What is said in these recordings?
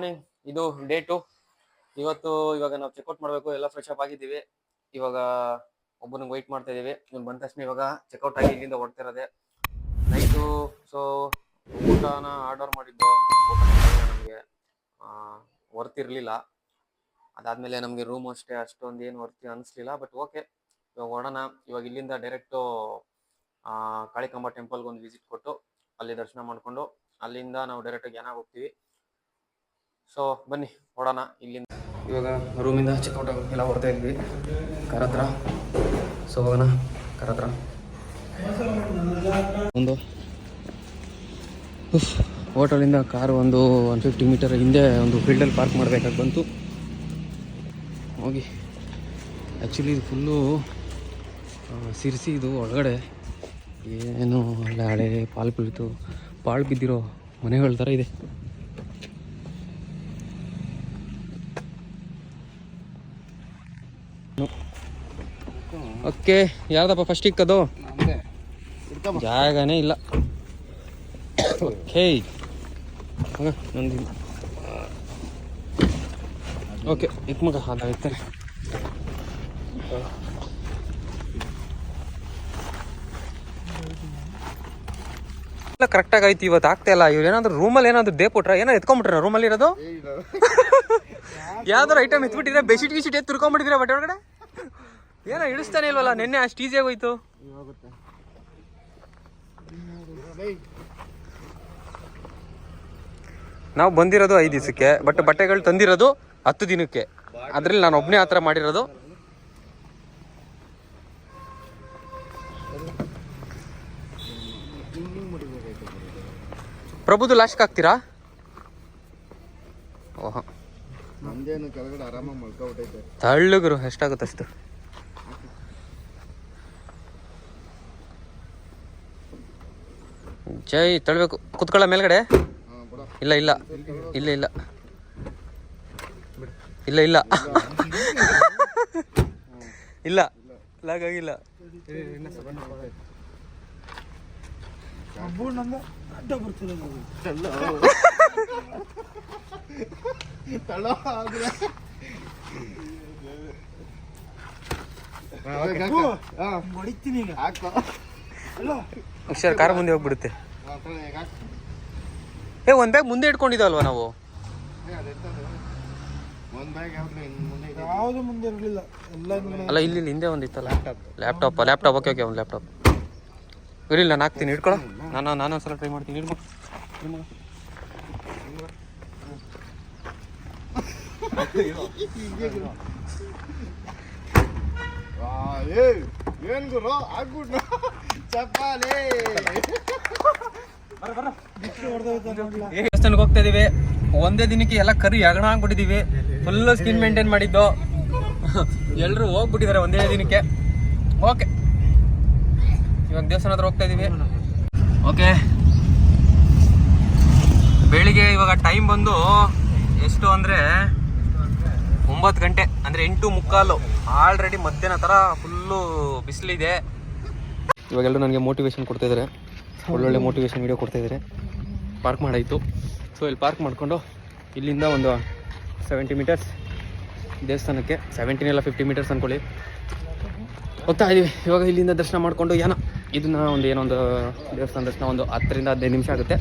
Morning, ಇದು day 2. ಇವಾಗ ನಾವು ಚೆಕ್ಔಟ್ ಮಾಡಬೇಕು. ಎಲ್ಲ ಫ್ರೆಶ್ ಅಪ್ ಆಗಿದ್ದೀವಿ. ಇವಾಗ ಒಬ್ಬನಿಗೆ ವೆಯ್ಟ್ ಮಾಡ್ತಾ ಇದೀವಿ. ಇವ್ನು ಬಂದ ತಕ್ಷಣ ಇವಾಗ ಚೆಕ್ಔಟ್ ಆಗಿ ಇಲ್ಲಿಂದ ಹೊರಡ್ತಿರೋದೆ ನೈಟು. ಸೊ ಊಟನ ಆರ್ಡರ್ ಮಾಡಿದ್ದು, ಊಟ ನಮಗೆ ವರ್ತಿರ್ಲಿಲ್ಲ. ಅದಾದ್ಮೇಲೆ ನಮಗೆ ರೂಮ್ ಅಷ್ಟೇ ಅಷ್ಟೊಂದು ಏನು ವರ್ತಿ ಅನಿಸ್ಲಿಲ್ಲ. ಬಟ್ ಓಕೆ, ಇವಾಗ ಹೊರಡೋಣ. ಇವಾಗ ಇಲ್ಲಿಂದ ಡೈರೆಕ್ಟು ಕಾಳಿಕಾಂಬ ಟೆಂಪಲ್ಗೆ ಒಂದು ವಿಸಿಟ್ ಕೊಟ್ಟು ಅಲ್ಲಿ ದರ್ಶನ ಮಾಡಿಕೊಂಡು ಅಲ್ಲಿಂದ ನಾವು ಡೈರೆಕ್ಟಾಗಿ ಯಾನಾಗಿ ಹೋಗ್ತೀವಿ. ಸೊ ಬನ್ನಿ ಹೊಡೋಣ ಇಲ್ಲಿಂದ. ಇವಾಗ ರೂಮಿಂದ ಚೆಕ್ಔಟ್ ಎಲ್ಲ ಹೊರತಾ ಇದ್ವಿ ಕಾರ್ ಹತ್ರ. ಸೊ ಹೋಗೋಣ ಕಾರ್ ಹತ್ರ. ಒಂದು ಹೋಟೆಲಿಂದ ಕಾರು ಒಂದು 150 ಮೀಟರ್ ಹಿಂದೆ ಒಂದು ಫೀಲ್ಡಲ್ಲಿ ಪಾರ್ಕ್ ಮಾಡಬೇಕಾಗಿ ಬಂತು. ಹೋಗಿ ಆ್ಯಕ್ಚುಲಿ ಇದು ಫುಲ್ಲು ಸಿರ್ಸಿ, ಇದು ಒಳಗಡೆ ಏನು ಅಲ್ಲ ಹಳೆ ಪಾಳು ಬಿದ್ದಿರೋ ಮನೆಗಳ ಥರ ಇದೆ. ಓಕೆ, ಯಾರ್ದಪ್ಪ ಫಸ್ಟ್ ಇಕ್ಕದು? ಜಾಗನೇ ಇಲ್ಲ. ಓಕೆ ನಂದು ಓಕೆ ಇಕ್ ಮಗ ಅದಾಗ್ತಾರೆ. ಎಲ್ಲ ಕರೆಕ್ಟಾಗಿ ಆಯ್ತು. ಇವತ್ತು ಆಗ್ತಾ ಇಲ್ಲ. ಇವ್ರು ಏನಾದ್ರು ರೂಮಲ್ಲಿ ಏನಾದ್ರು ದೇಪುಟ್ರ ಏನಾದ್ರು ಎತ್ಕೊಂಡ್ಬಿಟ್ರ ರೂಮಲ್ಲಿ ಇರೋದು? ಯಾವ್ದಾರು ಐಟಮ್ ಎತ್ಬಿಟ್ಟಿದ್ರೆ ಬೆಡ್ಶೀಟ್ ಗಿಶೀಟ್ ಎತ್ತು ತುರ್ಕೊಂಡ್ಬಿಟ್ಟಿದ್ರೆ ಬಟ್ಟೆ ಒಳಗಡೆ ಏನೋ ಇಳಿಸ್ತಾನೆ ಇಲ್ವಲ್ಲ. ನಿನ್ನೆ ಅಷ್ಟು ಈಸಿಯಾಗಿ ಹೋಯ್ತು. ನಾವು ಬಂದಿರೋದು 5 ದಿವಸಕ್ಕೆ, ಬಟ್ ಬಟ್ಟೆಗಳು ತಂದಿರೋದು 10 ದಿನಕ್ಕೆ. ಅದ್ರಲ್ಲಿ ನಾನು ಒಬ್ಬನೇ ಆ ಥರ ಮಾಡಿರೋದು. ಪ್ರಭುದು ಲಾಸ್ಟ್ಗೆ ಹಾಕ್ತೀರಾ? ಓಹೋ, ತಳ್ಳಗರು ಎಷ್ಟಾಗುತ್ತೆ ಅಷ್ಟು. ಜೈ ತಳ್ಬೇಕು. ಕುತ್ಕೊಳ್ಳ ಮೇಲ್ಗಡೆ? ಇಲ್ಲ ಇಲ್ಲ ಇಲ್ಲ ಇಲ್ಲ ಇಲ್ಲ ಇಲ್ಲ ಇಲ್ಲ ಲಾಗಾಗಿಲ್ಲ. ಹುಷಾರ್, ಕಾರ್ ಮುಂದೆ ಹೋಗ್ಬಿಡುತ್ತೆ. ಒಂದ್ ಬ್ಯಾಗ್ ಮುಂದೆ ಇಟ್ಕೊಂಡಿದ್ದಲ್ವಾ ನಾವು? ಅಲ್ಲ ಇಲ್ಲಿ ಹಿಂದೆ ಒಂದಿತ್ತಲ್ಲ ಲ್ಯಾಪ್ಟಾಪ್. ಓಕೆ ಒಂದು ಲ್ಯಾಪ್ಟಾಪ್ ಇರಲಿಲ್ಲ. ನಾನು ಹಾಕ್ತೀನಿ, ಇಟ್ಕೊಳ್ಳೋ. ನಾನು ಒಂದ್ಸಲ ಟ್ರೈ ಮಾಡ್ತೀನಿ. ಇಡ್ಮ ದೇವಸ್ಥಾನಕ್ಕೆ ಹೋಗ್ತಾ ಇದೀವಿ. ಒಂದೇ ದಿನಕ್ಕೆ ಎಲ್ಲ ಕರಿ ಅಗಣ ಆಗ್ಬಿಟ್ಟಿದೀವಿ. ಫುಲ್ ಸ್ಕಿನ್ ಮೇಂಟೈನ್ ಮಾಡಿದ್ದು. ಎಲ್ಲರೂ ಹೋಗ್ಬಿಟ್ಟಿದ್ದಾರೆ ಒಂದೇ ದಿನಕ್ಕೆ. ಓಕೆ, ಇವಾಗ ದೇವಸ್ಥಾನ ಹತ್ರ ಹೋಗ್ತಾ ಇದೀವಿ. ಓಕೆ, ಬೆಳಿಗ್ಗೆ ಇವಾಗ ಟೈಮ್ ಬಂದು ಎಷ್ಟು ಅಂದರೆ 9 ಗಂಟೆ, ಅಂದರೆ 8:45. ಆಲ್ರೆಡಿ ಮಧ್ಯಾಹ್ನ ಥರ ಫುಲ್ಲು ಬಿಸಿಲಿದೆ. ಇವಾಗೆಲ್ಲರೂ ನನಗೆ ಮೋಟಿವೇಶನ್ ಕೊಡ್ತಾಯಿದ್ದಾರೆ, ಒಳ್ಳೊಳ್ಳೆ ಮೋಟಿವೇಶನ್ ವೀಡಿಯೋ ಕೊಡ್ತಾಯಿದ್ದಾರೆ. ಪಾರ್ಕ್ ಮಾಡಾಯಿತು. ಸೊ ಇಲ್ಲಿ ಪಾರ್ಕ್ ಮಾಡಿಕೊಂಡು ಇಲ್ಲಿಂದ ಒಂದು 70 ಮೀಟರ್ಸ್ ದೇವಸ್ಥಾನಕ್ಕೆ, 17 ಇಲ್ಲ 50 ಮೀಟರ್ಸ್ ಅಂದ್ಕೊಳ್ಳಿ, ಹೋಗ್ತಾ ಇದ್ದೀವಿ. ಇವಾಗ ಇಲ್ಲಿಂದ ದರ್ಶನ ಮಾಡಿಕೊಂಡು ಇದನ್ನ ಏನೊಂದು ದೇವಸ್ಥಾನ ದರ್ಶನ ಒಂದು 10 ರಿಂದ 15 ನಿಮಿಷ ಆಗುತ್ತೆ.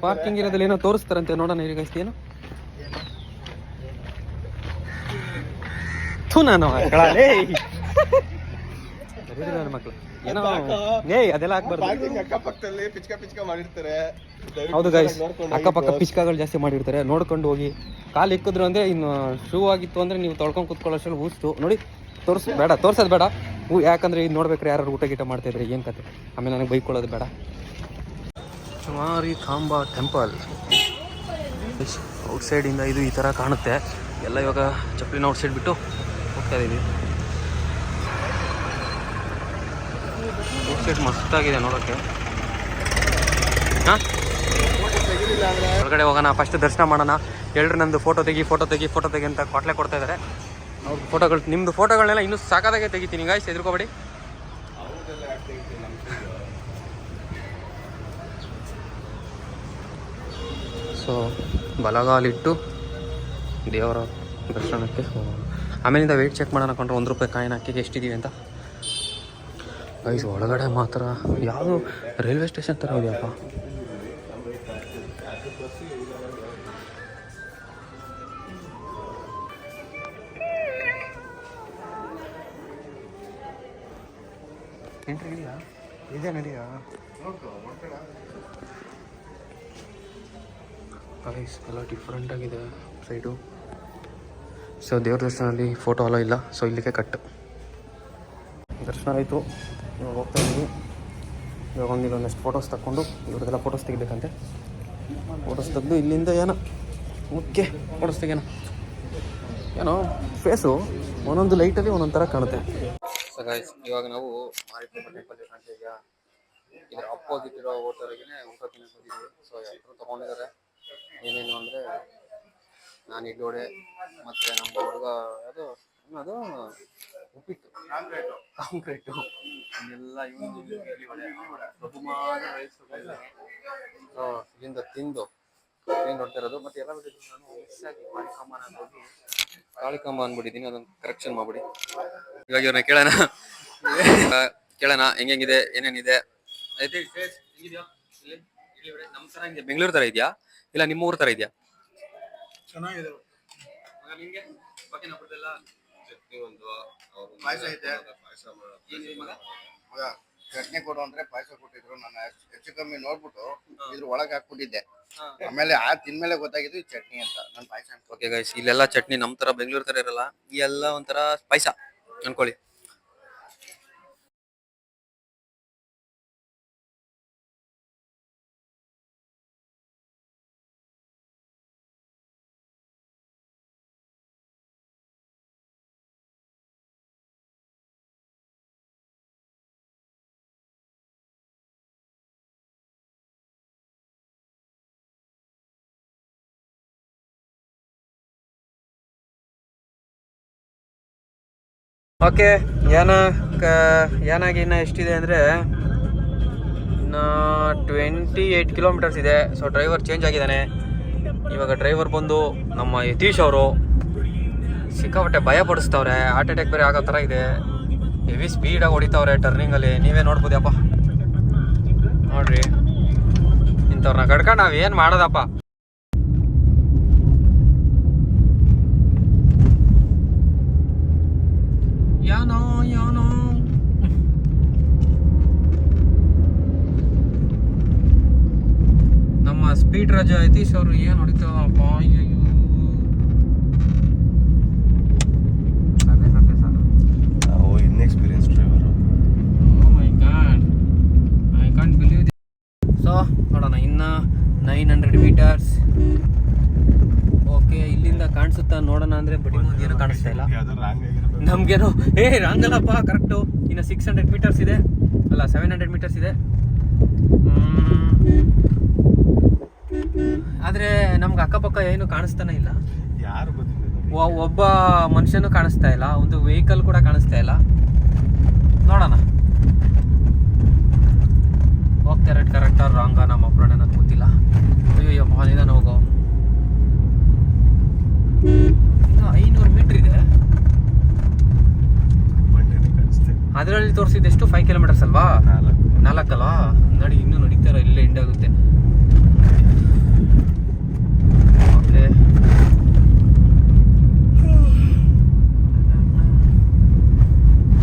ಪಾರ್ಕಿಂಗ್ ಇರೋದ್ರಲ್ಲಿ ಏನೋ ತೋರಿಸ್ತಾರಂತೆ, ನೋಡೋಣ ಈಗ ಏನು. ನಾನು ಮಕ್ಕಳು ಏನೋ ಅದೆಲ್ಲ ಹಾಕ್ಬಾರ್ದು. ಹೌದು ಗೈಸ್, ಅಕ್ಕಪಕ್ಕ ಪಿಚ್ಕಾಗಳು ಜಾಸ್ತಿ ಮಾಡಿರ್ತಾರೆ. ನೋಡ್ಕೊಂಡು ಹೋಗಿ. ಕಾಲು ಇಕ್ಕಿದ್ರು ಅಂದರೆ ಇನ್ನು ಶೂ ಆಗಿತ್ತು ಅಂದರೆ ನೀವು ತೊಳ್ಕೊಂಡು ಕುತ್ಕೊಳ್ಳೋಷ್ಟರಲ್ಲಿ ಊಸ್ತು ನೋಡಿ. ತೋರ್ಸೋದು ಬೇಡ. ಯಾಕಂದರೆ ಇದು ನೋಡ್ಬೇಕ್ರೆ ಯಾರು ಊಟ ಗೀಟ ಮಾಡ್ತಾಯಿದ್ರೆ ಏನು ಕತೆ, ಆಮೇಲೆ ನನಗೆ ಬೈಕೊಳ್ಳೋದು ಬೇಡ. ಕಾಳಿಕಾಂಬ ಟೆಂಪಲ್ ಔಟ್ಸೈಡಿಂದ ಇದು ಈ ಥರ ಕಾಣುತ್ತೆ. ಎಲ್ಲ ಇವಾಗ ಚಪ್ಪಲಿನ ಔಟ್ಸೈಡ್ ಬಿಟ್ಟು ಹೋಗ್ತಾ ಇದ್ದೀವಿ. ಔಟ್ಸೈಡ್ ಮಸ್ತಾಗಿದೆ ನೋಡೋಕ್ಕೆ. ಹಾಂ, ಹೊರಗಡೆ ಹೋಗೋಣ. ಫಸ್ಟ್ ದರ್ಶನ ಮಾಡೋಣ. ಎಲ್ಲರೂ ನಂದು ಫೋಟೋ ತೆಗಿ ಅಂತ ಕೊಟ್ಲೆ ಕೊಡ್ತಾ ಇದ್ದಾರೆ. ಅವ್ರ ಫೋಟೋಗಳು, ನಿಮ್ಮದು ಫೋಟೋಗಳನ್ನೆಲ್ಲ ಇನ್ನೂ ಸಾಕಾದಾಗೆ ತೆಗಿತೀನಿ ಗಾಯ್ಸ್, ಹೆದರ್ಕೋಬೇಡಿ. ಸೊ ಬಲಗಾಲಿಟ್ಟು ದೇವರ ದರ್ಶನಕ್ಕೆ ಹೋಗೋಣ. ಆಮೇಲಿಂದ ವೆಯ್ಟ್ ಚೆಕ್ ಮಾಡೋಣ ಕೊಂಡ್ರೆ ₹1 ಕಾಯಿನ್ ಹಾಕಿ ಎಷ್ಟಿದ್ದೀವಿ ಅಂತ. ಗೈಸ್ ಒಳಗಡೆ ಮಾತ್ರ ಯಾವುದು ರೈಲ್ವೆ ಸ್ಟೇಷನ್ ಥರ ಇದೆಯಪ್ಪ. ಎಂಟ್ರಿ ಇದೆಯಾ? ಇದೆ ನಡಿಯಾ ಗೈಸ್, ಎಲ್ಲ ಡಿಫ್ರೆಂಟ್ ಆಗಿದೆ ಸೈಡು. ಸೊ ದೇವ್ರ ದರ್ಶನದಲ್ಲಿ ಫೋಟೋ ಅಲೋ ಇಲ್ಲ, ಸೊ ಇಲ್ಲಿಗೆ ಕಟ್. ದರ್ಶನ ಆಯಿತು, ಇವಾಗ ಹೋಗ್ತಾ ಇದ್ದೀವಿ. ಇವಾಗ ಒಂದೊಂದಷ್ಟು ಫೋಟೋಸ್ ತಗೊಂಡು ಇವ್ರದ್ದೆಲ್ಲ ಫೋಟೋಸ್ ತೆಗಿಬೇಕಂತೆ. ಫೋಟೋಸ್ ತೆಗೆದು ಇಲ್ಲಿಂದ ಏನೋ ಮುಖ್ಯ ಫೋಟೋಸ್ ತೆಗೆಯೋಣ. ಏನೋ ಫೇಸು ಒಂದೊಂದು ಲೈಟಲ್ಲಿ ಒಂದೊಂದು ಥರ ಕಾಣುತ್ತೆ. ಸೊ ಗೈಸ್, ಇವಾಗ ನಾವು ಮಾರಿಕಮ್ಮ ಟೆಂಪಲ್ ಕಾಣ್ತಾ ಇದೆಯಾ, ಇದರ ಅಪೋಸಿಟ್ ಇರೋ ಹೋಟೆಲ್ಗೆ ಊಟ ತಿನ್ನಕ್ಕೆ ಹೋಗಿದ್ದೀವಿ. ಸೊ ಎಲ್ಲರೂ ತೊಗೊಂಡಿದ್ದಾರೆ. ಏನೇನು ಅಂದರೆ ನಾನು ಇಡ್ಲಿ ಮತ್ತು ನಮ್ಮ ಹುಡುಗ ಅದು ಉಪ್ಪಿಟ್ಟು ಕಾಂಕ್ರೀಟು ಇದೆಲ್ಲ ಇಡ್ಲಿ ವಡೆ ಬಹುಮಾನ ರೈಸ್. ಸೊ ಇಲ್ಲಿಂದ ತಿಂದು ಏನು ನೋಡ್ತಾ ಇರೋದು. ಮತ್ತು ಎಲ್ಲ ಬಿಟ್ಟಿದ್ದು ನಾನು ಮಿಸ್ಸಾಗಿ ಮಾರಿಕಮ್ಮನ ಅಂದ್ಬಿಟ್ಟು ಕಾಳಿಕಮ್ಮ ಅಂದ್ಬಿಟ್ಟಿದ್ದೀನಿ, ಅದನ್ನು ಕರೆಕ್ಷನ್ ಮಾಡ್ಬಿಡಿ. ಇವಾಗ ಇವ್ರನ್ನ ಕೇಳೋಣ ಹೆಂಗಿದೆ ಏನೇನಿದೆ. ಹೆಂಗಿದೆಯಾ ಇಲ್ಲಿ ಇಡ್ಲಿ ವಡೆ? ನಮ್ಮ ಥರ ಹಿಂಗೆ ಬೆಂಗಳೂರು ಥರ ಇದೆಯಾ ಇಲ್ಲ ನಿಮ್ಮ ಊರ ಥರ ಇದೆಯಾ? ಚೆನ್ನಾಗಿದೆ. ನಿಮಗೆ ಓಕೆನಾ? ಬಿಡ್ದೆಲ್ಲ ಚಟ್ನಿ ಒಂದು ಪಾಯಸ ಐತೆ. ಮಗ ಚಟ್ನಿ ಕೊಡು ಅಂದ್ರೆ ಪಾಯಸ ಕೊಟ್ಟಿದ್ರು. ನಾನು ಹೆಚ್ಚು ಕಮ್ಮಿ ನೋಡ್ಬಿಟ್ಟು ಇದ್ರ ಒಳಗೆ ಹಾಕ್ಬಿಟ್ಟಿದ್ದೆ. ಆಮೇಲೆ ತಿನ್ಮೇಲೆ ಗೊತ್ತಾಗಿದ್ದು ಚಟ್ನಿ ಅಂತ. ನಾನು ಪಾಯಸ ಅಂತ. ಓಕೆ ಗೈಸ್, ಇಲ್ಲೆಲ್ಲ ಚಟ್ನಿ ನಮ್ಮ ಥರ ಬೆಂಗಳೂರು ಥರ ಇರಲ್ಲ, ಈ ಎಲ್ಲ ಒಂಥರ ಪಾಯಸ ಅನ್ಕೊಳ್ಳಿ. ಓಕೆ, ಯಾನಾಗಿ ಇನ್ನು ಎಷ್ಟಿದೆ ಅಂದರೆ ಇನ್ನು 28 ಕಿಲೋಮೀಟರ್ಸ್ ಇದೆ. ಸೊ ಡ್ರೈವರ್ ಚೇಂಜ್ ಆಗಿದ್ದಾನೆ. ಇವಾಗ ಡ್ರೈವರ್ ಬಂದು ನಮ್ಮ ಯತೀಶ್ ಅವರು ಸಿಕ್ಕಾಪಟ್ಟೆ ಭಯ ಪಡಿಸ್ತವ್ರೆ. ಹಾರ್ಟ್ ಅಟ್ಯಾಕ್ ಬೇರೆ ಆಗೋ ಥರ ಇದೆ. ಹೆವಿ ಸ್ಪೀಡಾಗಿ ಹೊಡಿತಾವ್ರೆ ಟರ್ನಿಂಗಲ್ಲಿ. ನೀವೇ ನೋಡ್ಬೋದಪ್ಪ, ನೋಡ್ರಿ ಇಂಥವ್ರನ್ನ ಕಡ್ಕೊಂಡು ನಾವೇನು ಮಾಡೋದಪ್ಪ. ಯಾನೋ ನಮ್ಮ ಸ್ಪೀಡ್ ರಾಜ ಯತೀಶ್ ಅವರು ಏನು ಹೊಡಿತಾವಪ್ಪ. Inexperience driver. I can't believe. So ನೋಡೋಣ, ಇನ್ನು 900 ಮೀಟರ್ಸ್. ಓಕೆ, ಇಲ್ಲಿಂದ ಕಾಣಿಸುತ್ತಾ ನೋಡೋಣ ಅಂದರೆ ಬಡಿ ಏನೂ ಕಾಣಿಸ್ತಾ ಇಲ್ಲ ನಮಗೇನೋ. ರಾಂಗಲ್ಲಪ್ಪ, ಕರೆಕ್ಟು. ಇನ್ನು 600 ಮೀಟರ್ಸ್ ಇದೆ, ಅಲ್ಲ 700 ಮೀಟರ್ಸ್ ಇದೆ. ಆದರೆ ನಮ್ಗೆ ಅಕ್ಕಪಕ್ಕ ಏನು ಕಾಣಿಸ್ತಾನೆ ಇಲ್ಲ. ಯಾರು ಒಬ್ಬ ಮನುಷ್ಯನೂ ಕಾಣಿಸ್ತಾ ಇಲ್ಲ, ಒಂದು ವೆಹಿಕಲ್ ಕೂಡ ಕಾಣಿಸ್ತಾ ಇಲ್ಲ. ನೋಡೋಣ ಹೋಗ್ತಾ ಇರೋದು ಕರೆಕ್ಟಾ ರಾಂಗ ನಮ್ಮ ಅಪ್ರೋಡ್ ಅನ್ನೋದು ಗೊತ್ತಿಲ್ಲ. ಅಯ್ಯೋ ನಿಧಾನ ಹೋಗೋ. ಇನ್ನು 500 ಮೀಟರ್ ಇದೆ. ಅದರಲ್ಲಿ ತೋರಿಸಿದ್ದೆಷ್ಟು 5 ಕಿಲೋಮೀಟರ್ಸ್ ಅಲ್ವಾ? 4 ಅಲ್ವಾ? ನೋಡಿ ಇನ್ನೂ ನಡೀತಾರ, ಇಲ್ಲೇ ಎಂಡ್ ಆಗುತ್ತೆ. ಓಕೆ,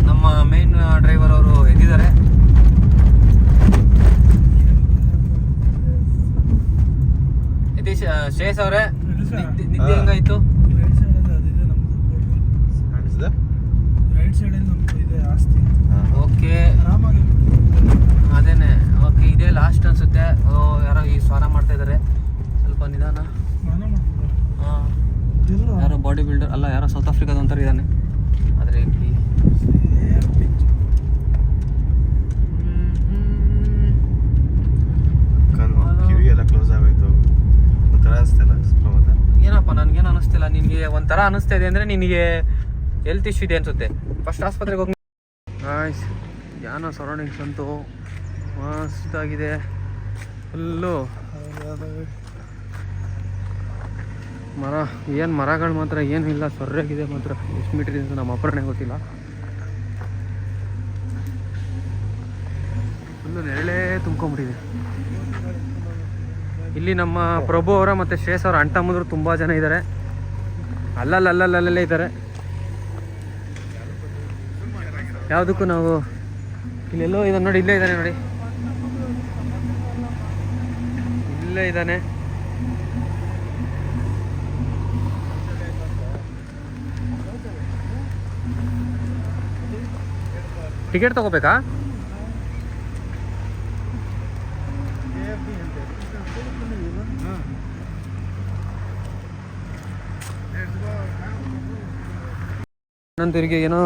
ನಮ್ಮ ಮೇನ್ ಡ್ರೈವರ್ ಅವರು ಎದ್ದಿದ್ದಾರೆ. ಯತೀಶ್ ಶ್ರೇಯಸ್ ಅವರೇ, ನಿದ್ದೆ ಹೆಂಗಾಯ್ತು? ಓಕೆ, ಅದೇನೆ. ಓಕೆ, ಇದೇ ಲಾಸ್ಟ್ ಅನ್ಸುತ್ತೆ. ಯಾರೋ ಈ ಸ್ನಾನ ಮಾಡ್ತಾ ಇದ್ದಾರೆ. ಸ್ವಲ್ಪ ನಿಧಾನ. ಹಾಂ, ಯಾರೋ ಬಾಡಿ ಬಿಲ್ಡರ್ ಅಲ್ಲ, ಯಾರೋ ಸೌತ್ ಆಫ್ರಿಕಾದ ಒಂಥರ ಇದ್ದಾನೆ. ಆದರೆ ಇಲ್ಲಿ ಕಿವಿ ಎಲ್ಲ ಕ್ಲೋಸ್ ಆಗೋಯ್ತು. ಒಂಥರ ಅನಿಸ್ತಿಲ್ಲ. ಏನಪ್ಪ, ನನಗೇನು ಅನ್ನಿಸ್ತಿಲ್ಲ. ನಿನಗೆ ಒಂಥರ ಅನ್ನಿಸ್ತಾ ಇದೆ ಅಂದರೆ ನಿನಗೆ ಹೆಲ್ತ್ ಇಶ್ಯೂ ಇದೆ ಅನ್ಸುತ್ತೆ. ಫಸ್ಟ್ ಆಸ್ಪತ್ರೆಗೆ ಹೋಗಿ. ಆಯ್ತು, ಯಾನೋ ಸರೌಂಡಿಂಗ್ಸ್ ಅಂತೂ ಮಸ್ತಾಗಿದೆ ಫುಲ್ಲು. ಮರ ಏನು ಮರಗಳು ಮಾತ್ರ ಏನೂ ಇಲ್ಲ, ಸೊರ್ರಾಗಿದೆ ಮಾತ್ರ. ಎಷ್ಟು ಮೀಟರ್ ಇದೆ ಅಂತ ನಮ್ಮ ಅಪ್ಪನೇ ಗೊತ್ತಿಲ್ಲ. ಫುಲ್ಲು ನೆರಳೇ ತುಂಬ್ಕೊಂಬಿಟ್ಟಿದೆ. ಇಲ್ಲಿ ನಮ್ಮ ಪ್ರಭು ಅವರ ಮತ್ತು ಶ್ರೇಯಸ್ ಅವರ ಅಂಟ ಮುಂದ್ರು ತುಂಬ ಜನ ಇದ್ದಾರೆ. ಅಲ್ಲಲ್ಲೇ ಇದ್ದಾರೆ. ಯಾವುದಕ್ಕೂ ನಾವು ಇಲ್ಲೆಲ್ಲೋ ಇದ್ದಾನೆ ನೋಡಿ, ಇಲ್ಲೇ ಇದ್ದಾನೆ ನೋಡಿ, ಇಲ್ಲೇ ಇದ್ದಾನೆ. ಟಿಕೆಟ್ ತಗೋಬೇಕಾ? ನಂತರಿಗೆ ಏನೋ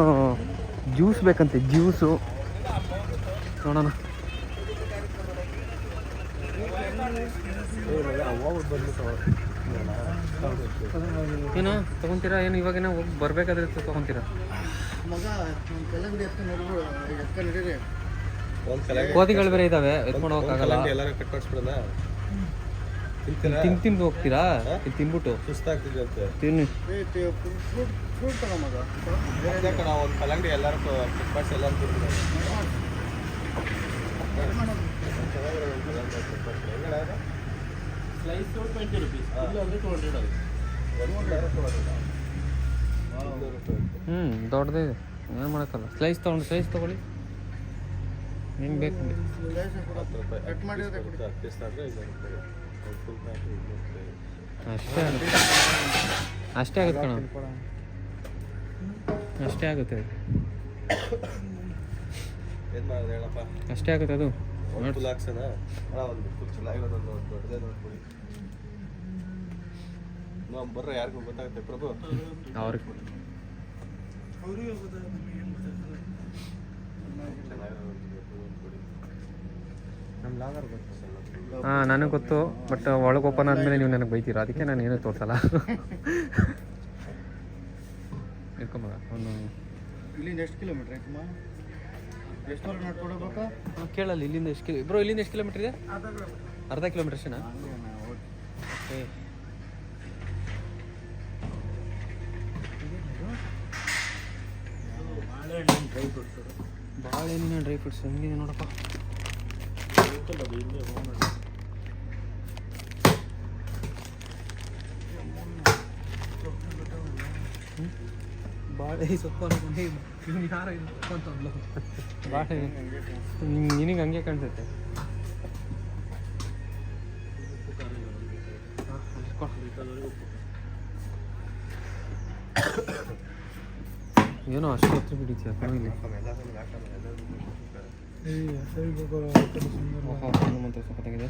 ಜ್ಯೂಸ್ ಬೇಕಂತೆ, ಜ್ಯೂಸು ನೋಡೋಣ. ಏನೋ ತಗೊಂತೀರಾ? ಏನು ಇವಾಗೇನೋ ಹೋಗಿ ಬರ್ಬೇಕಾದ್ರೆ ತಗೊಂತೀರಾ? ಕೋತಿಗಳು ಬೇರೆ ಇದಾವೆ, ಎತ್ಕೊಂಡು ಹೋಗಕ್ಕಾಗಲ್ಲ. ತಿಂದು ಹೋಗ್ತೀರಾ? ಇದು ತಿನ್ಬಿಟ್ಟು ತಿನ್ನಿ. ದೊಡ್ಡದೇ ಇದೆ, ಏನು ಮಾಡೋಕ್ಕಲ್ಲ. ಸ್ಲೈಸ್ ತಗೊಳ್ಳಿ, ಹೆಂಗೆ ಬೇಕು ಅಷ್ಟೇ ಆಗುತ್ತೆ ಕಣ, ಅಷ್ಟೇ ಆಗುತ್ತೆ ಅಷ್ಟೇ ಆಗುತ್ತೆ ಅದು. ಬರ್ರ ಯಾರಿಗೂ ಗೊತ್ತಾಗುತ್ತೆ ಪ್ರಭು ಅವ್ರಿಗೆ. ಹಾಂ ನನಗೆ ಗೊತ್ತು, ಬಟ್ ಒಳಗೆ ಓಪನ್ ಆದಮೇಲೆ ನೀವು ನನಗೆ ಬೈತೀರಾ, ಅದಕ್ಕೆ ನಾನು ಏನೂ ತೋರಿಸಲ್ಲ. ಇಟ್ಕೊಂಬ ಅವನು ಇಲ್ಲಿಂದ ಎಷ್ಟು ಕಿಲೋಮೀಟ್ರ್ ಆಯ್ತಮ್ಮ? ಎಷ್ಟುವರೆಗೆ ನೋಡ್ಕೊಡ್ಬೇಕಾ? ಕೇಳಲ್ಲ. ಇಲ್ಲಿಂದ ಎಷ್ಟು ಬ್ರೋ, ಇಲ್ಲಿಂದ ಎಷ್ಟು ಕಿಲೋಮೀಟ್ರ್ ಇದೆ? ಅರ್ಧ ಕಿಲೋಮೀಟ್ರ್ ಅಷ್ಟೇನಾ? ಬಾಳೆಹಣ್ಣಿನ ಡ್ರೈ ಫ್ರೂಟ್ಸ್ ಹೆಂಗಿದೆ ನೋಡಪ್ಪ. ಬಾಳೆ ಸೊಪ್ಪು ಅನ್ಕೊಂಡು ಯಾರೋ ಅಂತ ಬಾಳೆ ನಿನಗೆ ಹಂಗೆ ಕಾಣಿಸುತ್ತೆ. ಏನೋ ಅಷ್ಟು ಹತ್ರ ಬಿಡಿದ್ಯಾ ಇಲ್ಲಿ. ಮತ್ತೆ ಸಖತ್ತಾಗಿದೆ.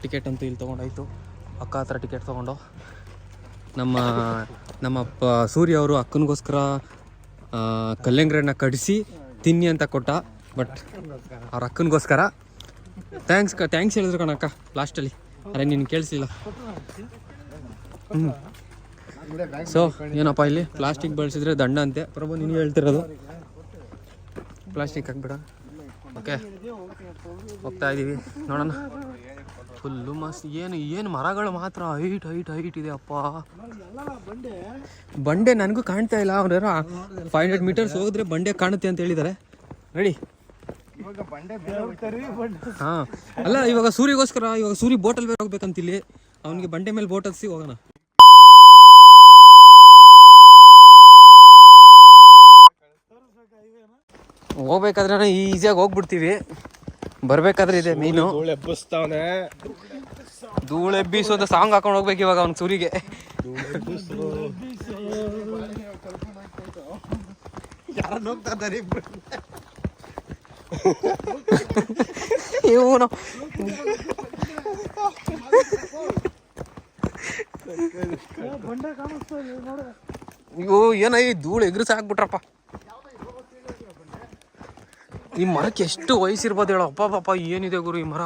ಟಿಕೆಟ್ ಅಂತೂ ಇಲ್ಲಿ ತೊಗೊಂಡಾಯ್ತು. ಅಕ್ಕ ಹತ್ರ ಟಿಕೆಟ್ ತೊಗೊಂಡು ನಮ್ಮ ಸೂರ್ಯ ಅವರು ಅಕ್ಕನಿಗೋಸ್ಕರ ಕಲ್ಲಂಗಡಿನ ಕಡಿಸಿ ತಿನ್ನಿ ಅಂತ ಕೊಟ್ಟ. ಬಟ್ ಅವ್ರ ಅಕ್ಕನಿಗೋಸ್ಕರ ಥ್ಯಾಂಕ್ಸ್ ಹೇಳಿದ್ರು ಕಣಕ್ಕ ಲಾಸ್ಟಲ್ಲಿ. ಅರೆ ನೀನು ಕೇಳಿಸಿಲ್ಲ. ಸೊ ಏನಪ್ಪ ಇಲ್ಲಿ ಪ್ಲಾಸ್ಟಿಕ್ ಬಳಸಿದ್ರೆ ದಂಡ ಅಂತೆ. ಪ್ರಭು ನೀನು ಹೇಳ್ತಿರೋದು ಪ್ಲಾಸ್ಟಿಕ್ ಹಾಕ್ಬೇಡ. ಓಕೆ ಹೋಗ್ತಾ ಇದ್ದೀವಿ, ನೋಡೋಣ. ಫುಲ್ಲು ಮಸ್ತ್. ಏನು ಮರಗಳು ಮಾತ್ರ ಹೈಟ್ ಇದೆ ಅಪ್ಪ. ಬಂಡೆ ನನಗೂ ಕಾಣ್ತಾ ಇಲ್ಲ. ಅವ್ರು 500 ಮೀಟರ್ಸ್ ಹೋಗಿದ್ರೆ ಬಂಡೆ ಕಾಣುತ್ತೆ ಅಂತ ಹೇಳಿದ್ದಾರೆ. ರೆಡಿ? ಹಾಂ ಅಲ್ಲ, ಇವಾಗ ಸೂರ್ಯಗೋಸ್ಕರ ಇವಾಗ ಸೂರ್ಯ ಬೋಟಲ್ಲಿ ಬೇರೆ ಹೋಗ್ಬೇಕಂತ ಇಲ್ಲಿ. ಅವನಿಗೆ ಬಂಡೆ ಮೇಲೆ ಬೋಟ್ ಹತ್ಸಿ ಹೋಗೋಣ. ಹೋಗ್ಬೇಕಾದ್ರೆ ಈಸಿಯಾಗಿ ಹೋಗ್ಬಿಡ್ತೀವಿ, ಬರ್ಬೇಕಾದ್ರೆ ಇದೆ ಮೀನು. ಧೂಳೆಬ್ಬಿಸು ಅಂತ ಸಾಂಗ್ ಹಾಕೊಂಡು ಹೋಗ್ಬೇಕು ಇವಾಗ ಅವ್ನ ಸೂರಿಗೆ. ಇವನು ಅಯ್ಯೋ ಏನ ಈ ಧೂಳು ಎಗ್ರಿಸಿ ಹಾಕ್ಬಿಟ್ರಪ್ಪ. ಈ ಮರಕ್ಕೆ ಎಷ್ಟು ವಯಸ್ಸಿರ್ಬೋದು ಹೇಳೋ. ಅಪ್ಪ ಪಾಪ ಏನಿದೆ ಗುರು ಈ ಮರ.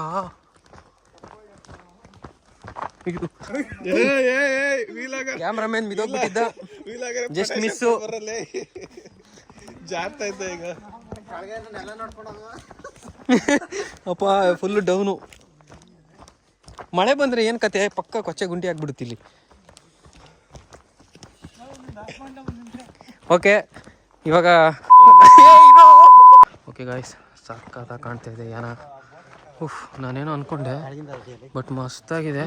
ಕ್ಯಾಮ್ರಾಮನ್ ಬಿದ್ದೋಗ್ಬಿಟ್ಟಿದ್ದ, ಜಸ್ಟ್ ಮಿಸ್ಸು. ಜಾರ್ತಾ ಇದ್ದ ಈಗ ಅಪ್ಪ ಫುಲ್ಲು ಡೌನು. ಮಳೆ ಬಂದರೆ ಏನು ಕತೆ, ಪಕ್ಕ ಕೊಚ್ಚೆ ಗುಂಡಿ ಆಗ್ಬಿಡುತ್ತೆ ಇಲ್ಲಿ. ಓಕೆ ಇವಾಗ ಓಕೆ ಗಾಯ್ಸ್, ಸಕ್ಕತ್ತಾಗಿ ಕಾಣ್ತಾ ಇದೆ ಯಾನ. ನಾನೇನೋ ಅಂದ್ಕೊಂಡೆ, ಬಟ್ ಮಸ್ತಾಗಿದೆ.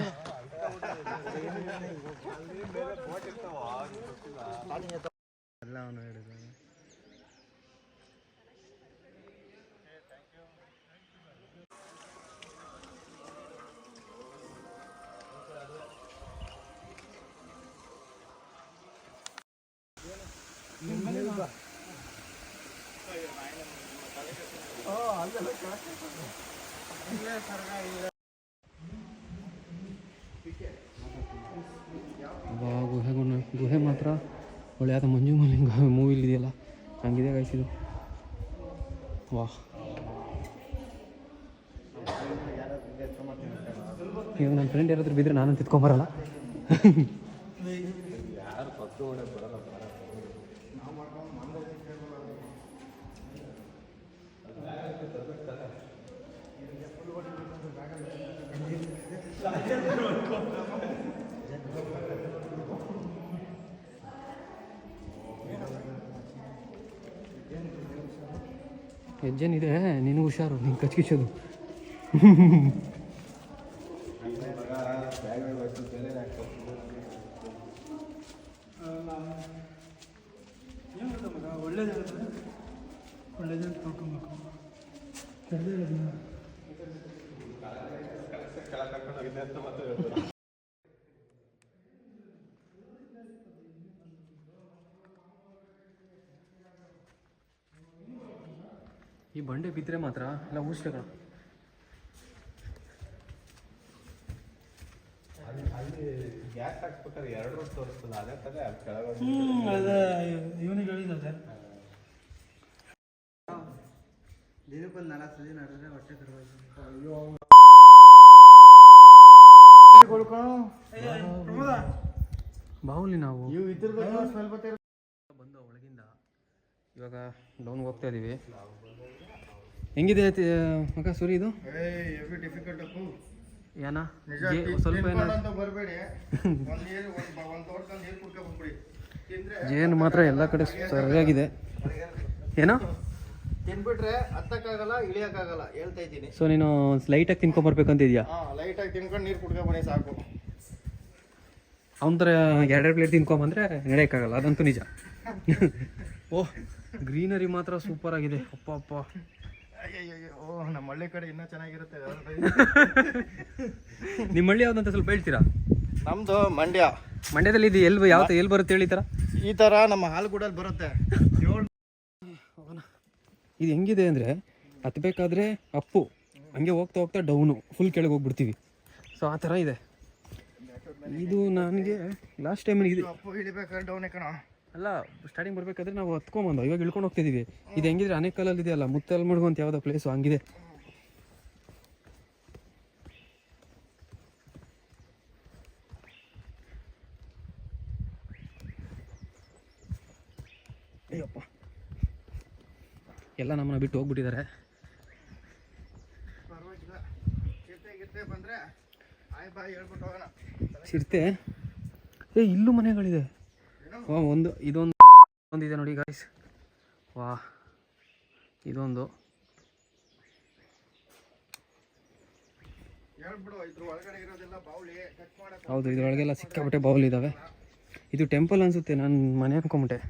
ಗುಹೆ ಮಾತ್ರ ಒಳ್ಳೆ ಆದ ಮಂಜು ಮಲ್ಲಿಂಗ ಮೂವಿಲಿ ಇದೆಯಲ್ಲ ಹಂಗಿದೆ ಗೈಸ್ ಇದು. ವಾಹ್, ಈಗ ನನ್ನ ಫ್ರೆಂಡ್ ಯಾರಾದ್ರೂ ಬಿದ್ದರೆ ನಾನು ತಿತ್ಕೊಂಬರಲ್ಲ. ಹೆಜ್ಜೆನಿದೆ, ನಿನಗೆ ಹುಷಾರು, ನೀನು ಕಚ್ಕಿಸೋದು. ಈ ಬಂಡೆ ಬಿದ್ದರೆ ಮಾತ್ರ ಎಲ್ಲ ಊಸ್ಟಗಳ. ಅಲ್ಲಿ ಗ್ಯಾಸ್ ಹಾಕ್ಬೇಕಾದ್ರೆ 2 ರೋಡ್ ತೋರಿಸ್ತಲ್ಲ, ಅದೇ ತರ ಕೆಳಗಡೆ ಇವನಿಗೆ ಹೇಳಿದ್ದೆ ದಿನಕ್ಕೊಂದು 4 ಸಲ ನಡೆದ್ರೆ ಹೊಟ್ಟೆ ಕರ್ವಾಯ್ತು. ಬಾಹುಲಿ ನಾವು ಬಂದು ಒಳಗಿಂದ ಇವಾಗ ಡೌನ್ ಹೋಗ್ತಾ ಇದೀವಿ. ಹೆಂಗಿದೆ ಮಗ ಸೂರಿ ಇದು ಡಿಫಿಕಲ್ಟ್ ಯಾನ? ಸ್ವಲ್ಪ ಬರಬೇಡಿ, ಒಂದು ತೋಟದಲ್ಲಿ ನೀರು ಕುಡ್ಕೊಂಡು ಬಂದ್ಬಿಡಿ. ಜೇನು ಮಾತ್ರ ಎಲ್ಲ ಕಡೆ ಸರಿಯಾಗಿದೆ. ಏನೋ ತಿನ್ಬಿಟ್ರೆ ಹತ್ತಕ್ಕಾಗಲ್ಲ, ಇಳಿಯಕ್ಕಾಗಲ್ಲ, ಹೇಳ್ತಾ ಇದ್ದೀನಿ. ಸೊ ನೀನು ಲೈಟಾಗಿ ತಿನ್ಕೊಂಬರ್ಬೇಕಂತಿದ್ಯಾ? ಲೈಟಾಗಿ ತಿನ್ಕೊಂಡು ನೀರು ಕುಡ್ಕೊಂಡು ಬನ್ನಿ ಸಾಕು. ಅವನ ಥರ 2 ಪ್ಲೇಟ್ ತಿನ್ಕೊಂಬಂದ್ರೆ ನಡೆಯೋಕ್ಕಾಗಲ್ಲ, ಅದಂತೂ ನಿಜ. ಓಹ್, ಗ್ರೀನರಿ ಮಾತ್ರ ಸೂಪರ್ ಆಗಿದೆ. ಅಪ್ಪ ಅಪ್ಪ, ನಮ್ಮ ಹಳ್ಳಿ ಕಡೆ ಇನ್ನೂ ಚೆನ್ನಾಗಿರುತ್ತೆ. ನಿಮ್ಮ ಹಳ್ಳಿ ಯಾವ್ದಂತ ಸ್ವಲ್ಪ ಹೇಳ್ತೀರಾ? ನಮ್ದು ಮಂಡ್ಯ. ಮಂಡ್ಯದಲ್ಲಿ ಇದು ಎಲ್ಲಿ ಬರುತ್ತೆ ಹೇಳಿ? ಈ ಥರ ನಮ್ಮ ಹಾಲುಗೂಡಲ್ಲಿ ಬರುತ್ತೆ. ಇದು ಹೆಂಗಿದೆ ಅಂದರೆ, ಹತ್ಬೇಕಾದ್ರೆ ಅಪ್ಪು, ಹಂಗೆ ಹೋಗ್ತಾ ಹೋಗ್ತಾ ಡೌನು, ಫುಲ್ ಕೆಳಗೆ ಹೋಗ್ಬಿಡ್ತೀವಿ. ಸೊ ಆ ಥರ ಇದೆ ಇದು. ನನಗೆ ಲಾಸ್ಟ್ ಟೈಮ್ ಇದು ಅಪ್ಪು ಇಳಿಬೇಕಾದ್ರೆ ಡೌನೇ ಕಣ. ಅಲ್ಲ, ಸ್ಟಾರ್ಟಿಂಗ್ ಬರಬೇಕಾದ್ರೆ ನಾವು ಹತ್ಕೊಂಬಂದು ಇವಾಗ ಇಳ್ಕೊಂಡು ಹೋಗ್ತಿದ್ದೀವಿ. ಇದು ಹೆಂಗಿದ್ರೆ ಆನೆಕಲ್ಲಲ್ಲಿ ಇದೆಯಲ್ಲ, ಮುತ್ತಲ್ಮಡ್ಗು ಅಂತ ಯಾವುದೋ ಪ್ಲೇಸು, ಹಂಗಿದೆ. ಅಯ್ಯಪ್ಪ, ಎಲ್ಲ ನಮ್ಮನ್ನ ಬಿಟ್ಟು ಹೋಗ್ಬಿಟ್ಟಿದ್ದಾರೆ. ಚಿರತೆ ಇಲ್ಲೂ ಮನೆಗಳಿದೆ. ಇದೊಂದಿದೆ ನೋಡಿ ಗಾಯ್ಸ್. ವಾ, ಇದೊಂದು ಹೌದು, ಇದ್ರೊಳಗೆಲ್ಲ ಸಿಕ್ಕಾಪಟ್ಟೆ ಬಾವುಲಿ ಇದ್ದಾವೆ. ಇದು ಟೆಂಪಲ್ ಅನಿಸುತ್ತೆ, ನಾನು ಮನೆ ಅನ್ಕೊಂಬಿಟ್ಟೆ.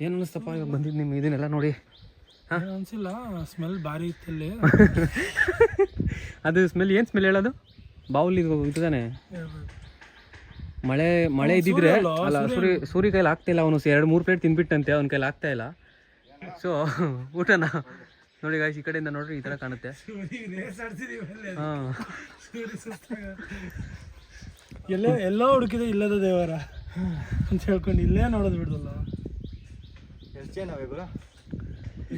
ಏನು ಅನ್ನಿಸ್ತಪ್ಪ ಇವಾಗ ಬಂದಿದ್ದು ನಿಮ್ಮ ಇದನ್ನೆಲ್ಲ ನೋಡಿ? ಅನ್ಸಿಲ್ಲ, ಸ್ಮೆಲ್ ಭಾರಿ ಇತ್ತಲ್ಲಿ. ಅದು ಸ್ಮೆಲ್ ಏನು ಸ್ಮೆಲ್ ಹೇಳೋದು? ಬಾವುಲಿ ಇದು ತಾನೆ. ಮಳೆ ಇದ್ದಿದ್ರೆ ಅಲ್ಲ, ಸೂರಿ ಕೈಲಿ ಆಗ್ತಾ ಇಲ್ಲ. ಅವನು 2-3 ಪ್ಲೇಟ್ ತಿನ್ಬಿಟ್ಟಂತೆ, ಅವನ ಕೈಲಿ ಆಗ್ತಾ ಇಲ್ಲ. ಸೊ ಊಟನ ನೋಡಿ ಗಾಯ್ಸ್, ಈ ಕಡೆಯಿಂದ ನೋಡ್ರಿ ಈ ಥರ ಕಾಣುತ್ತೆ. ಹಾಂ, ಎಲ್ಲೋ ಹುಡುಕಿದೆ ಇಲ್ಲದ ದೇವರ ಅಂತ ಹೇಳ್ಕೊಂಡು ಇಲ್ಲೇ ನೋಡೋದು ಬಿಡಲ್ಲ.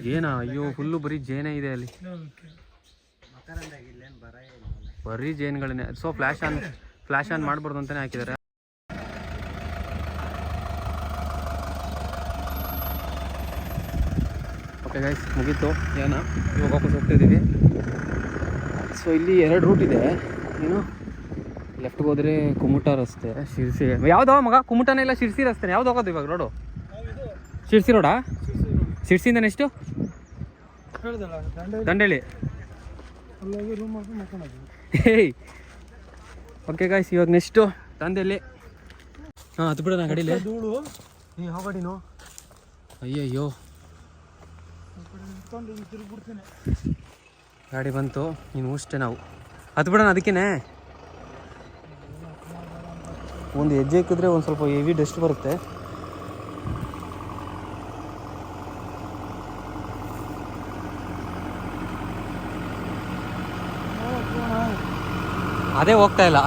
ಜೇನ, ಅಯ್ಯೋ ಫುಲ್ಲು ಬರೀ ಜೇನೇ ಇದೆ ಅಲ್ಲಿ, ಬರೀ ಜೇನುಗಳನ್ನೇ. ಸೊ ಫ್ಲ್ಯಾಶ್ ಆನ್ ಮಾಡ್ಬಾರ್ದು ಅಂತಲೇ ಹಾಕಿದ್ದಾರೆ. ಓಕೆ ಗೈಸ್, ಮುಗೀತು ಏನ, ಇವಾಗ ವಾಪಸ್ ಹೋಗ್ತಾಯಿದ್ದೀವಿ. ಸೊ ಇಲ್ಲಿ 2 ರೂಟ್ ಇದೆ. ಏನು ಲೆಫ್ಟ್ಗೆ ಹೋದರೆ ಕುಮಟಾ ರಸ್ತೆ, ಶಿರ್ಸಿ. ಯಾವುದೋ ಮಗ, ಕುಮಟಾನೇ ಇಲ್ಲ ಶಿರ್ಸಿ ರಸ್ತೆ, ಯಾವ್ದು ಹೋಗೋದು ಇವಾಗ ರೋಡು? ಶಿರ್ಸಿ ರೋಡಾ? ಶಿರ್ಸಿಯಿಂದ ನೆಕ್ಸ್ಟು ದಂಡೇಲಿ. ಹೇಯ್ ಓಕೆ ಗಾಯ್ಸ್, ಇವಾಗ ನೆಕ್ಸ್ಟು ದಂಡೇಲಿ. ಹಾಂ, ಅದು ಬಿಡೋಣ ಗಾಡೀಲಿ. ಧೂಳು ಯಾವ ಗಾಡಿನೋ? ಅಯ್ಯಯ್ಯೋ, ಗಾಡಿ ಬಂತು, ನೀನು ಅಷ್ಟೇ. ನಾವು ಅದು ಬಿಡೋಣ. ಅದಕ್ಕೇನೆ ಒಂದು ಹೆಜ್ಜೆ ಇಕ್ಕಿದ್ರೆ ಒಂದು ಸ್ವಲ್ಪ ಹೆವಿ ಡಸ್ಟ್ ಬರುತ್ತೆ. ಅದೇ ಹೋಗ್ತಾ ಇಲ್ಲ.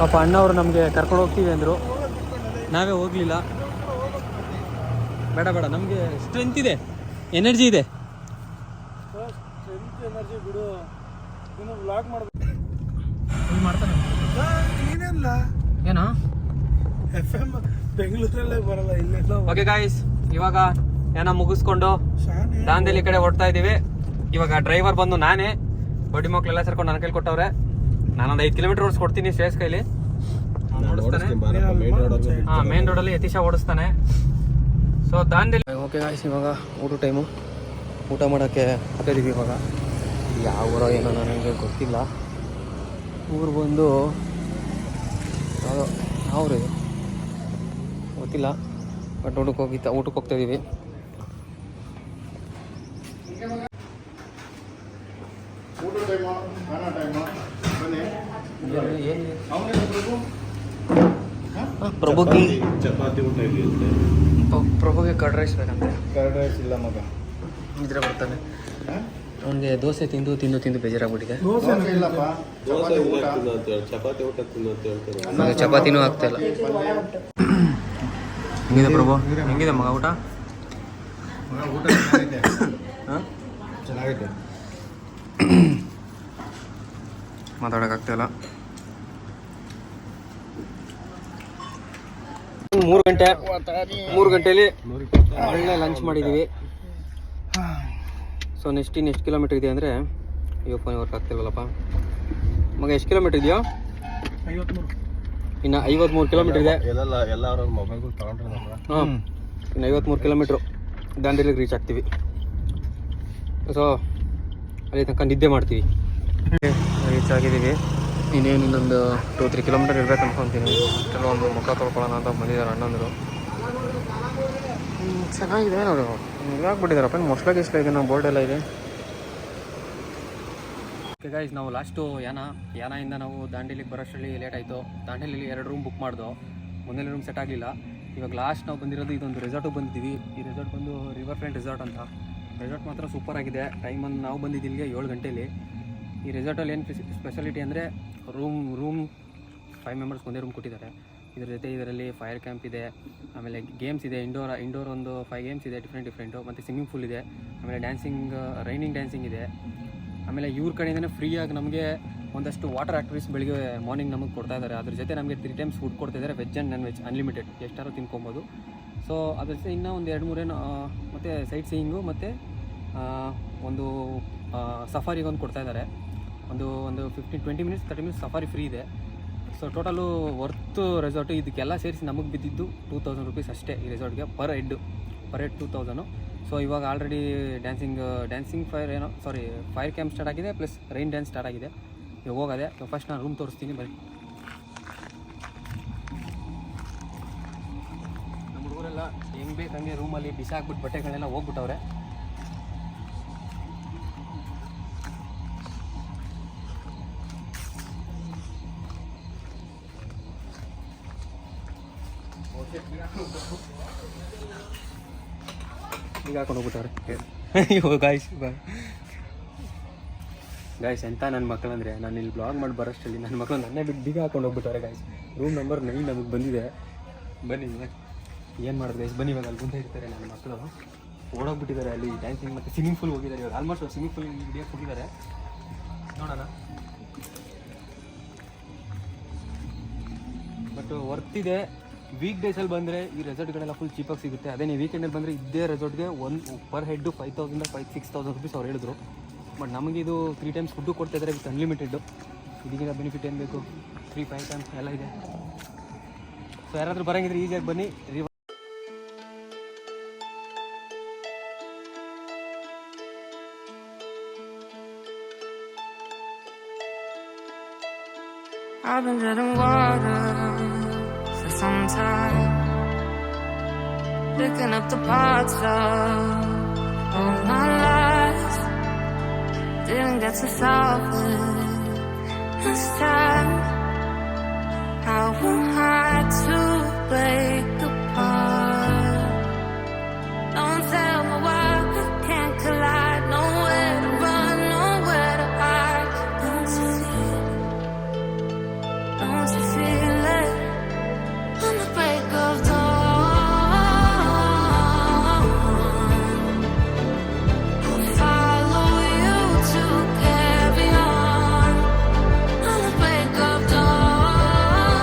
ಪಾಪ ಅಣ್ಣವರು ನಮಗೆ ಕರ್ಕೊಂಡು ಹೋಗ್ತೀವಿ ಅಂದರು, ನಾವೇ ಹೋಗಲಿಲ್ಲ. ಬೇಡ ಬೇಡ, ನಮಗೆ ಸ್ಟ್ರೆಂತ್ ಇದೆ, ಎನರ್ಜಿ ಇದೆ. ಎನರ್ಜಿ ಬಿಡು, ನೀನು ವ್ಲಾಗ್ ಮಾಡ್ಬೇಕು. ನೀನೆಲ್ಲ ಏನೋ FM ಬೆಂಗಳೂರಲ್ಲೇ ಬರಲ್ಲ, ಇಲ್ಲೆಲ್ಲ. ಓಕೆ ಗಾಯ್ಸ್, ಇವಾಗ ಏನೋ ಮುಗಿಸ್ಕೊಂಡು ದಾಂಡೇಲಿ ಕಡೆ ಹೊರಡ್ತಾ ಇದ್ದೀವಿ. ಇವಾಗ ಡ್ರೈವರ್ ಬಂದು ನಾನೇ, ಬಡ್ಡಿ ಮಕ್ಕಳೆಲ್ಲ ಸೇರ್ಕೊಂಡು ನನ್ನ ಕೈಲಿ ಕೊಟ್ಟವ್ರೆ. ನಾನೊಂದು 5 ಕಿಲೋಮೀಟರ್ ಓಡಿಸ್ಕೊಡ್ತೀನಿ ಶ್ರೇಯಸ್ ಕೈಲಿ. ಹಾಂ, ಮೇನ್ ರೋಡಲ್ಲಿ ಯತೀಶ ಓಡಿಸ್ತಾನೆ. ಸೊ ದಾಂಡೇಲಿ. ಓಕೆ ಗಾಯ್ಸ್, ಇವಾಗ ಊಟ ಟೈಮು. ಊಟ ಮಾಡೋಕ್ಕೆ ಹಾಕಿದ್ದೀವಿ. ಇವಾಗ ಯಾವ ಊರೋ ಏನೋ ನನಗೆ ಗೊತ್ತಿಲ್ಲ. ಊರು ಬಂದು ಯಾವುದೋ ಯಾವ ಊರು ಇದು ಗೊತ್ತಿಲ್ಲ, ಬಟ್ ಊಟಕ್ಕೆ ಹೋಗ್ತಾ ಇದ್ದೀವಿ. ಪ್ರಭುಗೆ ಚಪಾತಿ ಊಟ ಇಲ್ಲಿ. ಪ್ರಭುಗೆ ಕರ್ಡ್ ರೈಸ್ ಬೇಕಂತೆ. ಕರ್ಡ್ ರೈಸ್ ಇಲ್ಲ ಮಗ, ಇದ್ರೆ ಬರ್ತಾನೆ. ಅವನಿಗೆ ದೋಸೆ ತಿಂದು ತಿಂದು ತಿಂದು ಬೇಜಾರಾಗ್ಬಿಟ್ಟಿದೆ. ದೋಸೆ ಇಲ್ಲಪ್ಪ, ಚಪಾತಿ ಊಟ ತಿನ್ನು ಅಂತ ಹೇಳ್ತಾರೆ. ನನಗೆ ಚಪಾತಿನೂ ಆಗ್ತಾಯಿಲ್ಲ. ಹೆಂಗಿದೆ ಪ್ರಭು, ಹೆಂಗಿದೆ ಮಗ ಊಟ? ಊಟ ಚೆನ್ನಾಗಿದೆ. ಹಾಂ, ಚೆನ್ನಾಗಿದೆ. ಮಾತಾಡೋಕ್ಕಾಗ್ತಾಯಿಲ್ಲ. 3 ಗಂಟೆಯಲ್ಲಿ ಒಳ್ಳೆ ಲಂಚ್ ಮಾಡಿದ್ದೀವಿ. ಸೊ ನೆಕ್ಸ್ಟ್ ಕಿಲೋಮೀಟ್ರ್ ಇದೆ ಅಂದರೆ, ಅಯ್ಯೋ ಫೋನ್ ವರ್ಕ್ ಆಗ್ತಿಲ್ವಲ್ಲಪ್ಪ ಮಗ. ಎಷ್ಟು ಕಿಲೋಮೀಟ್ರ್ ಇದೆಯೋ? 53. ಇನ್ನು 53 ಕಿಲೋಮೀಟ್ರ್ ಇದೆ. ಎಲ್ಲರೂ ಮೊಬೈಲ್ಗಳು ತಗೊಂಡ್ರೆ ಹಾಂ, ಇನ್ನು 53 ಕಿಲೋಮೀಟ್ರು ದಾಂಡೇಲಿಗೆ ರೀಚ್ ಆಗ್ತೀವಿ. ಸೊ ಅಲ್ಲಿ ತನಕ ನಿದ್ದೆ ಮಾಡ್ತೀವಿ. ರೀಚ್ ಆಗಿದ್ದೀವಿ. ಇನ್ನೊಂದು 2-3 ಕಿಲೋಮೀಟರ್ ಇರ್ಬೇಕು ಅನ್ಕೊತೀನಿ. ಕೆಲವೊಂದು ಮುಖ ತೊಳ್ಕೊಳ್ಳೋಣ ಅಂತ ಬಂದಿದ್ದಾರೆ ಅಣ್ಣಂದರು. ಚೆನ್ನಾಗಿದೆ ನೋಡು, ಇದಾಗ್ಬಿಟ್ಟಿದ್ದಾರಪ್ಪ. ಮೊಸಳೆ ಗಿಸ್ಲ ಇದೆ, ನಾವು ಬೋರ್ಡೆಲ್ಲ ಇದೆ. ಓಕೆ ಗೈಸ್, ನಾವು ಲಾಸ್ಟು ಯಾನಾಯಿಂದ ನಾವು ದಾಂಡೇಲಿಗೆ ಬರೋಷ್ಟರಲ್ಲಿ ಲೇಟ್ ಆಯಿತು. ದಾಂಡೇಲಿಯಲ್ಲಿ 2 ರೂಮ್ ಬುಕ್ ಮಾಡ್ದೋ, ಮುಂದೆಲ್ಲ ರೂಮ್ ಸೆಟ್ ಆಗಲಿಲ್ಲ. ಇವಾಗ ಲಾಸ್ಟ್ ನಾವು ಬಂದಿರೋದು ಇದೊಂದು ರೆಸಾರ್ಟಿಗೆ ಬಂದಿದ್ದೀವಿ. ಈ ರೆಸಾರ್ಟ್ ಬಂದು ರಿವರ್ ಫ್ರಂಟ್ ರೆಸಾರ್ಟ್ ಅಂತ. ರೆಸಾರ್ಟ್ ಮಾತ್ರ ಸೂಪರ್ ಆಗಿದೆ. ಟೈಮನ್ನು ನಾವು ಬಂದಿದ್ದು ಇಲ್ಲಿಗೆ 7 ಗಂಟೆಯಲ್ಲಿ. ಈ ರೆಸಾರ್ಟಲ್ಲಿ ಏನು ಸ್ಪೆಷಾಲಿಟಿ ಅಂದರೆ ರೂಮ್ 5 ಮೆಂಬರ್ಸ್ ಒಂದೇ ರೂಮ್ ಕೊಟ್ಟಿದ್ದಾರೆ. ಇದ್ರ ಜೊತೆ ಇದರಲ್ಲಿ ಫೈರ್ ಕ್ಯಾಂಪ್ ಇದೆ, ಆಮೇಲೆ ಗೇಮ್ಸ್ ಇದೆ, ಇಂಡೋರ್ ಒಂದು 5 ಗೇಮ್ಸ್ ಇದೆ, ಡಿಫ್ರೆಂಟು. ಮತ್ತು ಸ್ವಿಮ್ಮಿಂಗ್ ಪೂಲ್ ಇದೆ, ಆಮೇಲೆ ರೈನಿಂಗ್ ಡ್ಯಾನ್ಸಿಂಗ್ ಇದೆ. ಆಮೇಲೆ ಇವ್ರ ಕಡೆಯಿಂದನೇ ಫ್ರೀಯಾಗಿ ನಮಗೆ ಒಂದಷ್ಟು ವಾಟರ್ ಆ್ಯಕ್ಟಿವಿಟೀಸ್ ಬೆಳಿಗ್ಗೆ ಮಾರ್ನಿಂಗ್ ನಮಗೆ ಕೊಡ್ತಾ ಇದ್ದಾರೆ. ಅದ್ರ ಜೊತೆ ನಮಗೆ 3 ಟೈಮ್ಸ್ ಫುಡ್ ಕೊಡ್ತಿದ್ದಾರೆ, veg and non veg unlimited, ಎಷ್ಟಾರು ತಿನ್ಕೊಬೋದು. ಸೊ ಅದ್ರ ಜೊತೆ ಇನ್ನೂ ಒಂದು 2-3 ಏನು ಮತ್ತು ಸೈಟ್ ಸೀಯಿಂಗು ಮತ್ತು ಒಂದು ಸಫಾರಿಗೆ ಒಂದು ಕೊಡ್ತಾ ಇದ್ದಾರೆ. ಒಂದು 15-20 ಮಿನಿಟ್ಸ್ 30 ಮಿನಿಟ್ಸ್ ಸಫಾರಿ ಫ್ರೀ ಇದೆ. So total worth resort. ಇದಕ್ಕೆಲ್ಲ ಸೇರಿಸಿ ನಮಗೆ ಬಿದ್ದಿದ್ದು 2000 ರುಪೀಸ್ ಅಷ್ಟೇ ಈ ರೆಸಾರ್ಟ್ಗೆ ಪರ್ ಹೆಡ್ 2000. ಸೊ ಇವಾಗ already dancing fire camp start ಆಗಿದೆ, ಪ್ಲಸ್ ರೈನ್ ಡ್ಯಾನ್ಸ್ ಸ್ಟಾರ್ಟ್ ಆಗಿದೆ. ಇವಾಗ ಹೋಗೋದೆ. ಫಸ್ಟ್ ನಾನು ರೂಮ್ ತೋರಿಸ್ತೀನಿ ಬರೀ. ನಮ್ಮ ಹುಡುಗರೆಲ್ಲ ಹೆಂಗೆ ಬೇಕಂಗೆ ರೂಮಲ್ಲಿ ಬಿಸಾಕ್ಬಿಟ್ಟು ಬಟ್ಟೆಗಳೆಲ್ಲ ಹೋಗ್ಬಿಟ್ಟವ್ರೆ. ಈಗ ಹಾಕೊಂಡು ಹೋಗ್ಬಿಟ್ಟವ್ರೆ ಅಯ್ಯೋ ಗಾಯ್ಸ್ ಗಾಯ್ಸ್ ಎಂತ ನನ್ನ ಮಕ್ಕಳು ಅಂದರೆ ನಾನು ಇಲ್ಲಿ ಬ್ಲಾಗ್ ಮಾಡಿ ಬರೋಷ್ಟರಲ್ಲಿ ನನ್ನ ಮಕ್ಕಳು ನನ್ನೇ ಬಿಟ್ಟು ಬೀಗ ಹಾಕೊಂಡು ಹೋಗ್ಬಿಟ್ಟವ್ರೆ ಗಾಯ್ಸ್. ರೂಮ್ ನಂಬರ್ 9 ನಮಗೆ ಬಂದಿದೆ. ಬನ್ನಿ ಏನು ಮಾಡೋದು ಗೈಸ್, ಬನ್ನಿ ಇವಾಗ ಅಲ್ಲಿ ಮುಂದೆ ಇರ್ತಾರೆ ನನ್ನ ಮಕ್ಕಳು. ಓಡೋಗ್ಬಿಟ್ಟಿದ್ದಾರೆ ಅಲ್ಲಿ ಡ್ಯಾನ್ಸಿಂಗ್ ಮತ್ತು ಸ್ವಿಮ್ಮಿಂಗ್ ಪೂಲ್ ಹೋಗಿದ್ದಾರೆ. ಇವಾಗ ಆಲ್ಮೋಸ್ಟ್ ಸ್ವಿಮ್ಮಿಂಗ್ ಪೂಲ್ ಹಿಡಿಯೋಕ್ಕೆ ಹೋಗಿದ್ದಾರೆ. ನೋಡೋಣ. ಬಟ್ ವರ್ತಿದೆ. ವೀಕ್ ಡೇಸಲ್ಲಿ ಬಂದರೆ ಈ ರೆಸಾರ್ಟ್ಗಳೆಲ್ಲ ಫುಲ್ ಚೀಪಾಗಿ ಸಿಗುತ್ತೆ. ಅದೇ ನೀವು ವೀಕೆಂಡಲ್ಲಿ ಬಂದರೆ ಇದೇ ರೆಸಾರ್ಟ್ಗೆ ಪರ್ ಹೆಡ್ಡು 5,000 rupees ಅವ್ರು ಹೇಳಿದ್ರು. ಬಟ್ ನಮಗೆ ಇದು 3 times ಫುಡ್ಡು ಕೊಡ್ತಾಯಿದ್ದಾರೆ ವಿತ್ ಅನ್ಲಿಮಿಟೆಡ್ಡು. ಇದಕ್ಕಿಂತ ಬೆನಿಫಿಟ್ ಏನು ಬೇಕು, 3-5 times ಎಲ್ಲ ಇದೆ. ಸೊ ಯಾರಾದರೂ ಬರೋಂಗಿದ್ರೆ ಈಸಿಯಾಗಿ ಬನ್ನಿ. I've been treading water for some time, picking up the parts of all my life. Didn't get to solve it this time. How am I to break apart? Don't tell me why we can't collide. Nowhere to run, nowhere to hide. Don't you feel it? On the break of dawn, I'll follow you to carry on. On the break of dawn,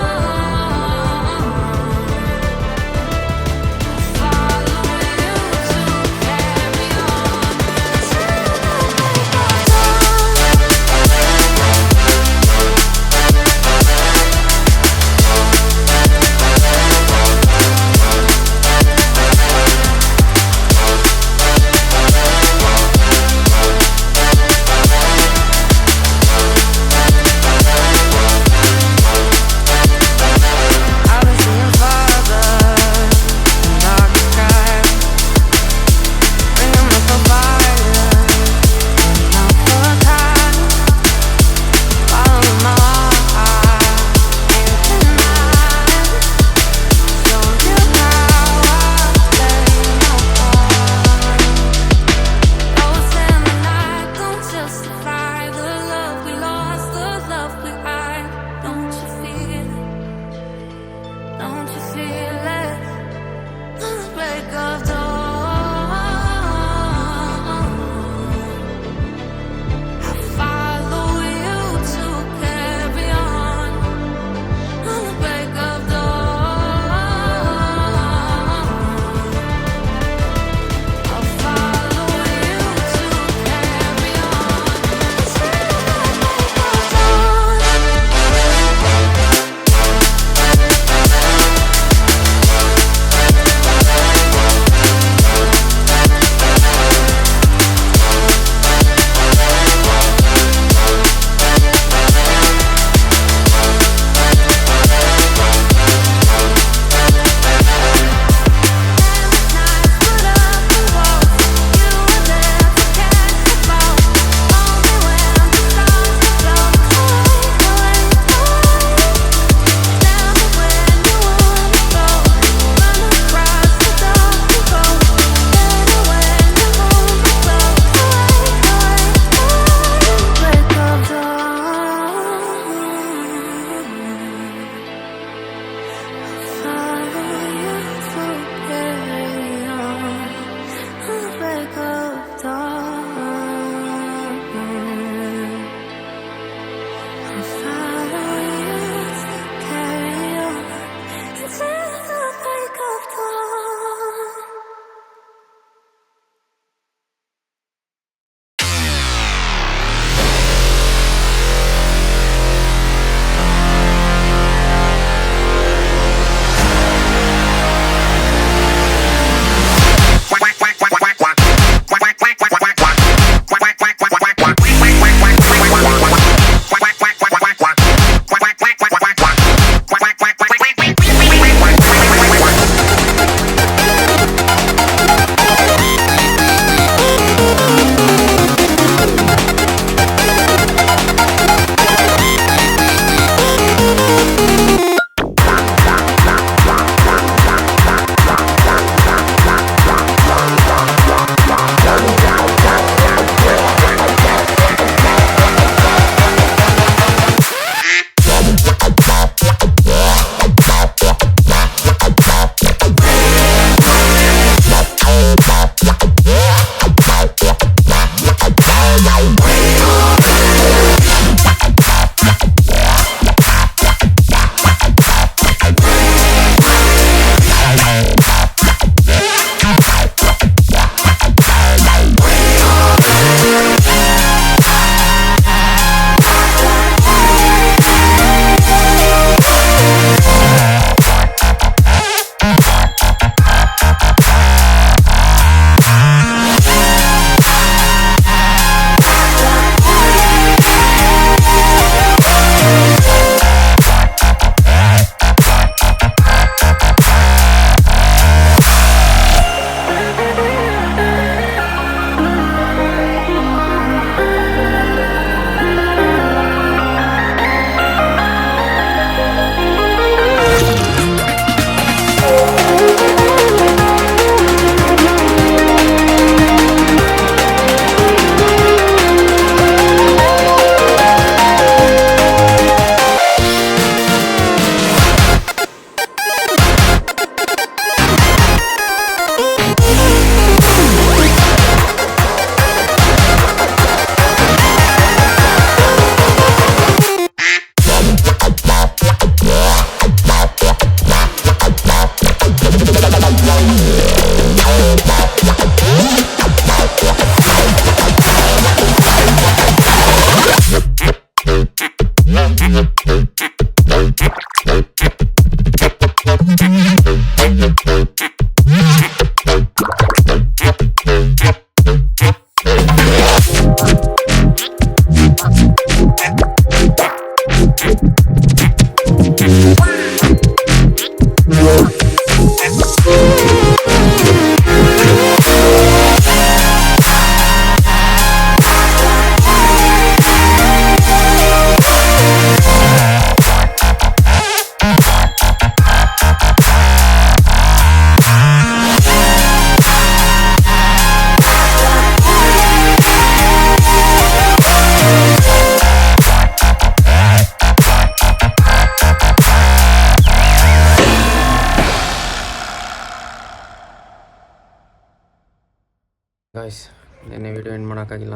guys ನೆನ್ನೆ video end ಮಾಡೋಕ್ಕಾಗಿಲ್ಲ.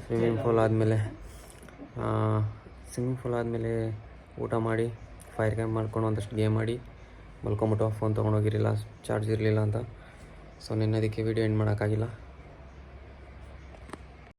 Swimming pool ಆದಮೇಲೆ ಊಟ ಮಾಡಿ fire camp ಮಾಡ್ಕೊಂಡು ಒಂದಷ್ಟು game ಆಡಿ ಮಲ್ಕೊಂಬಿಟ್ಟು phone ತೊಗೊಂಡೋಗಿರಲಿಲ್ಲ, charge ಇರಲಿಲ್ಲ ಅಂತ. ಸೊ ನೆನ್ನೆ ಅದಕ್ಕೆ ವೀಡಿಯೋ ಎಂಡ್ ಮಾಡೋಕ್ಕಾಗಿಲ್ಲ.